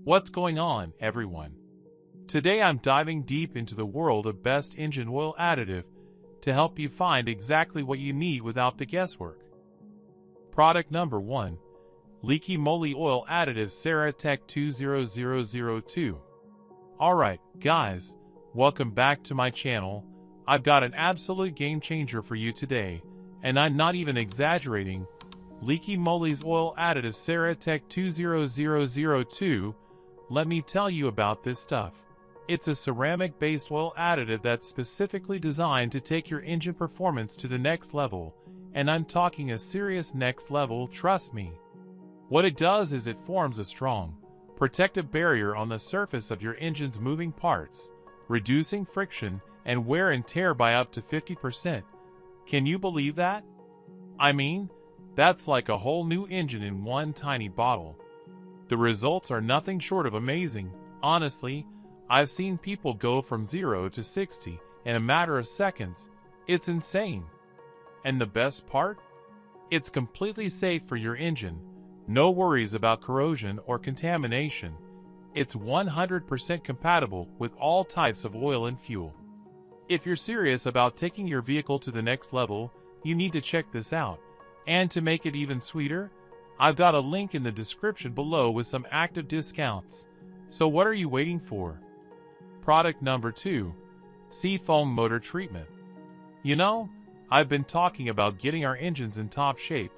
What's going on, everyone? Today I'm diving deep into the world of best engine oil additive to help you find exactly what you need without the guesswork. Product number 1. Liqui Moly Oil Additive Cera Tech 20002. Alright, guys, welcome back to my channel. I've got an absolute game changer for you today, and I'm not even exaggerating. Liqui Moly's Oil Additive Cera Tech 20002. Let me tell you about this stuff. It's a ceramic-based oil additive that's specifically designed to take your engine performance to the next level, and I'm talking a serious next level, trust me. What it does is it forms a strong, protective barrier on the surface of your engine's moving parts, reducing friction and wear and tear by up to 50%. Can you believe that? I mean, that's like a whole new engine in one tiny bottle. The results are nothing short of amazing. Honestly, I've seen people go from 0 to 60 in a matter of seconds. It's insane. And the best part? It's completely safe for your engine. No worries about corrosion or contamination. It's 100% compatible with all types of oil and fuel. If you're serious about taking your vehicle to the next level, you need to check this out. And to make it even sweeter, I've got a link in the description below with some active discounts. So what are you waiting for? Product number 2. Seafoam Motor Treatment. You know, I've been talking about getting our engines in top shape,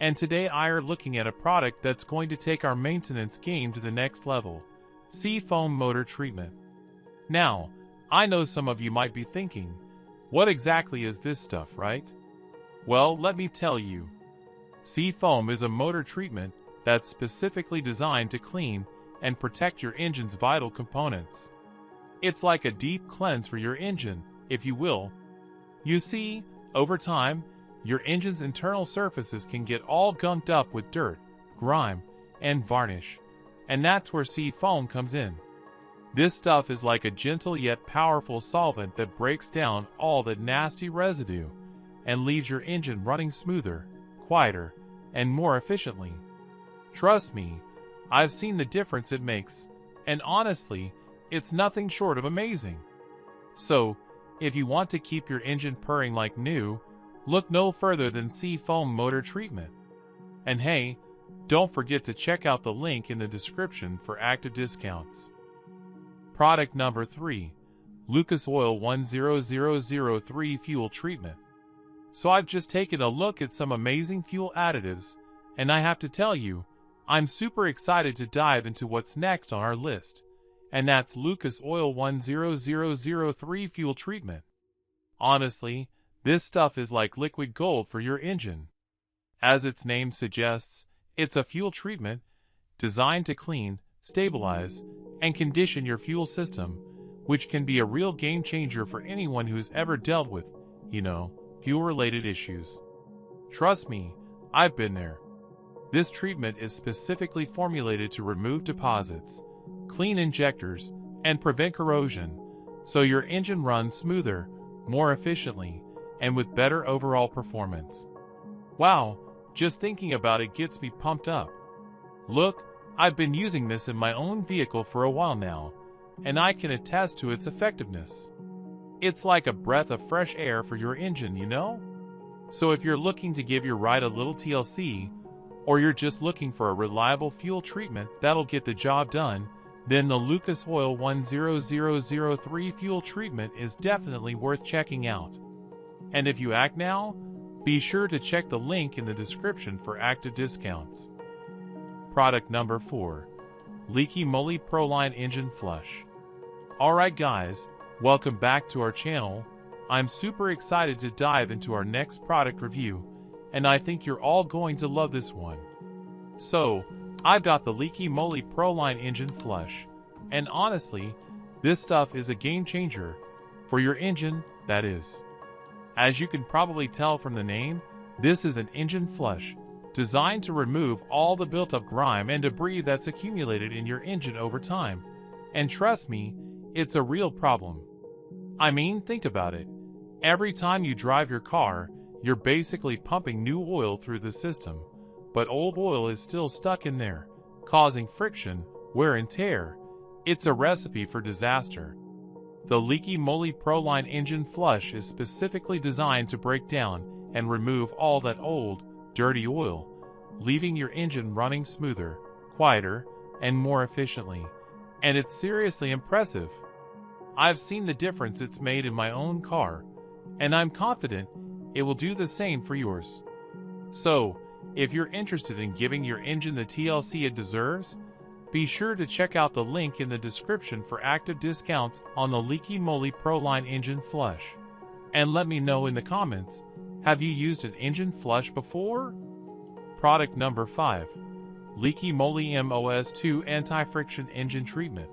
and today I'm looking at a product that's going to take our maintenance game to the next level. Seafoam Motor Treatment. Now, I know some of you might be thinking, what exactly is this stuff, right? Well, let me tell you. Seafoam is a motor treatment that's specifically designed to clean and protect your engine's vital components. It's like a deep cleanse for your engine, if you will. You see, over time, your engine's internal surfaces can get all gunked up with dirt, grime, and varnish, and that's where Seafoam comes in. This stuff is like a gentle yet powerful solvent that breaks down all that nasty residue and leaves your engine running smoother, quieter, and more efficiently. Trust me, I've seen the difference it makes, and honestly, it's nothing short of amazing. So, if you want to keep your engine purring like new, look no further than Seafoam Motor Treatment. And hey, don't forget to check out the link in the description for active discounts. Product number 3. Lucas Oil 10003 Fuel Treatment. So I've just taken a look at some amazing fuel additives, and I have to tell you, I'm super excited to dive into what's next on our list, and that's Lucas Oil 10003 Fuel Treatment. Honestly, this stuff is like liquid gold for your engine. As its name suggests, it's a fuel treatment designed to clean, stabilize, and condition your fuel system, which can be a real game changer for anyone who's ever dealt with, fuel-related issues. Trust me, I've been there. This treatment is specifically formulated to remove deposits, clean injectors, and prevent corrosion, so your engine runs smoother, more efficiently, and with better overall performance. Wow, just thinking about it gets me pumped up. Look, I've been using this in my own vehicle for a while now, and I can attest to its effectiveness. It's like a breath of fresh air for your engine, So if you're looking to give your ride a little TLC, or you're just looking for a reliable fuel treatment that'll get the job done, then the Lucas Oil 10003 Fuel Treatment is definitely worth checking out. And if you act now, be sure to check the link in the description for active discounts. Product number 4. Liqui Moly Proline Engine Flush. Alright guys, welcome back to our channel. I'm super excited to dive into our next product review, and I think you're all going to love this one. So, I've got the Liqui Moly Proline Engine Flush, and honestly, this stuff is a game changer for your engine, that is. As you can probably tell from the name, this is an engine flush designed to remove all the built-up grime and debris that's accumulated in your engine over time. And trust me, it's a real problem. I mean, think about it. Every time you drive your car, you're basically pumping new oil through the system, but old oil is still stuck in there, causing friction, wear and tear, it's a recipe for disaster. The Liqui Moly Proline Engine Flush is specifically designed to break down and remove all that old, dirty oil, leaving your engine running smoother, quieter, and more efficiently. And it's seriously impressive. I've seen the difference it's made in my own car, and I'm confident it will do the same for yours. So, if you're interested in giving your engine the TLC it deserves, be sure to check out the link in the description for active discounts on the Liqui Moly Proline Engine Flush. And let me know in the comments, have you used an engine flush before? Product number 5. Liqui Moly MOS2 Anti-Friction Engine Treatment.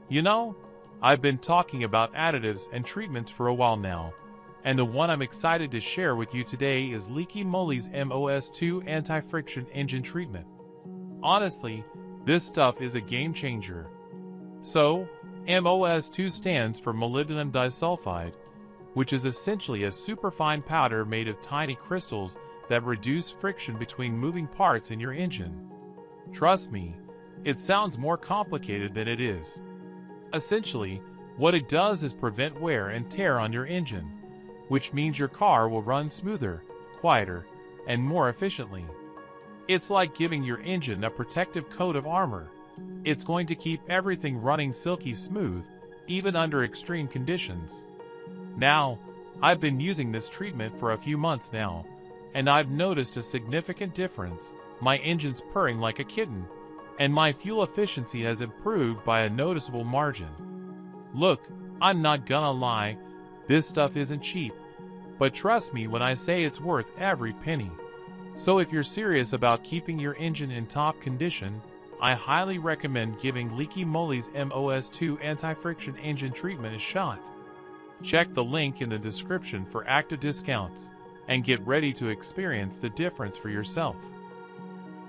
You know, I've been talking about additives and treatments for a while now, and the one I'm excited to share with you today is Liqui Moly's MOS2 Anti-Friction Engine Treatment. Honestly, this stuff is a game changer. So, MOS2 stands for molybdenum disulfide, which is essentially a superfine powder made of tiny crystals that reduce friction between moving parts in your engine. Trust me, it sounds more complicated than it is. Essentially, what it does is prevent wear and tear on your engine, which means your car will run smoother, quieter, and more efficiently. It's like giving your engine a protective coat of armor. It's going to keep everything running silky smooth, even under extreme conditions. Now, I've been using this treatment for a few months now, and I've noticed a significant difference. My engine's purring like a kitten, and my fuel efficiency has improved by a noticeable margin. Look, I'm not gonna lie, this stuff isn't cheap, but trust me when I say it's worth every penny. So if you're serious about keeping your engine in top condition, I highly recommend giving Liqui Moly's MOS2 Anti-Friction Engine Treatment a shot. Check the link in the description for active discounts, and get ready to experience the difference for yourself.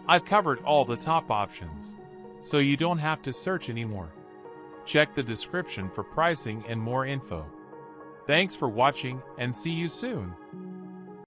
I've covered all the top options, so you don't have to search anymore. Check the description for pricing and more info. Thanks for watching, and see you soon.